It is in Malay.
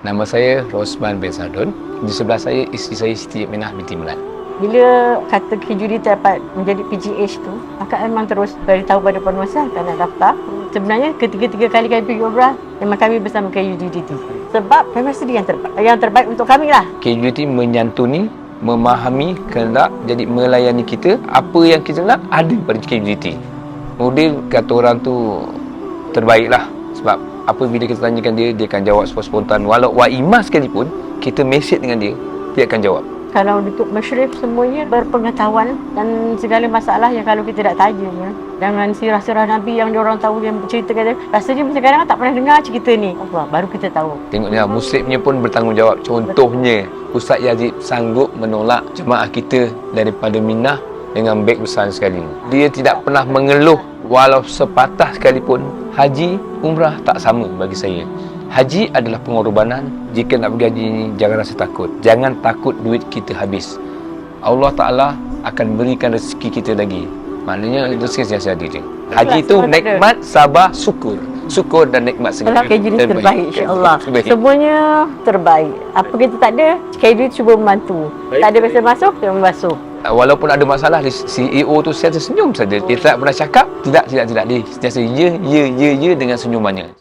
Nama saya Rosman bin Sardun. Di sebelah saya isteri saya Siti Aminah binti Melan. Bila kata KJUD dapat menjadi PGH tu, akak memang terus beritahu pada penguasa akan nak daftar. Sebenarnya ketiga-tiga kali kami pergi umrah, memang kami bersama KJUD. Sebab kami rasa dia yang terbaik untuk kami lah. KJUD menyantuni, memahami kehendak, jadi melayani kita. Apa yang kita nak ada pada KJUD. Model kata orang tu terbaiklah. Sebab apabila kita tanyakan dia akan jawab spontan. Walau Waimah sekalipun, kita mesej dengan dia akan jawab. Kalau untuk Mushrif semuanya berpengetahuan dan segala masalah yang kalau kita tak tanya dengan sirah-sirah Nabi yang diorang tahu, yang berceritakan, rasanya macam kadang tak pernah dengar cerita ni. Allah, baru kita tahu. Tengok dia, Muslimnya pun bertanggungjawab. Contohnya, Ustaz Yazid sanggup menolak jemaah kita daripada Minah dengan beg besar sekali. Dia tidak pernah mengeluh walau sepatah sekalipun. Haji, umrah tak sama bagi saya. Haji adalah pengorbanan. Jika nak pergi haji ni, jangan rasa takut. Jangan takut duit kita habis. Allah Ta'ala akan berikan rezeki kita lagi. Maknanya rezeki yang ada je. Haji tu nikmat, sabar, syukur. Syukur dan nikmat segala. KJUD terbaik, insyaAllah. Semuanya terbaik. Apa kita tak ada, KJUD cuba membantu. Tak ada biasa masuk, dia membasuh. Walaupun ada masalah, CEO tu sentiasa senyum saja. Dia tak pernah cakap tidak. Dia sentiasa ya dengan senyumannya.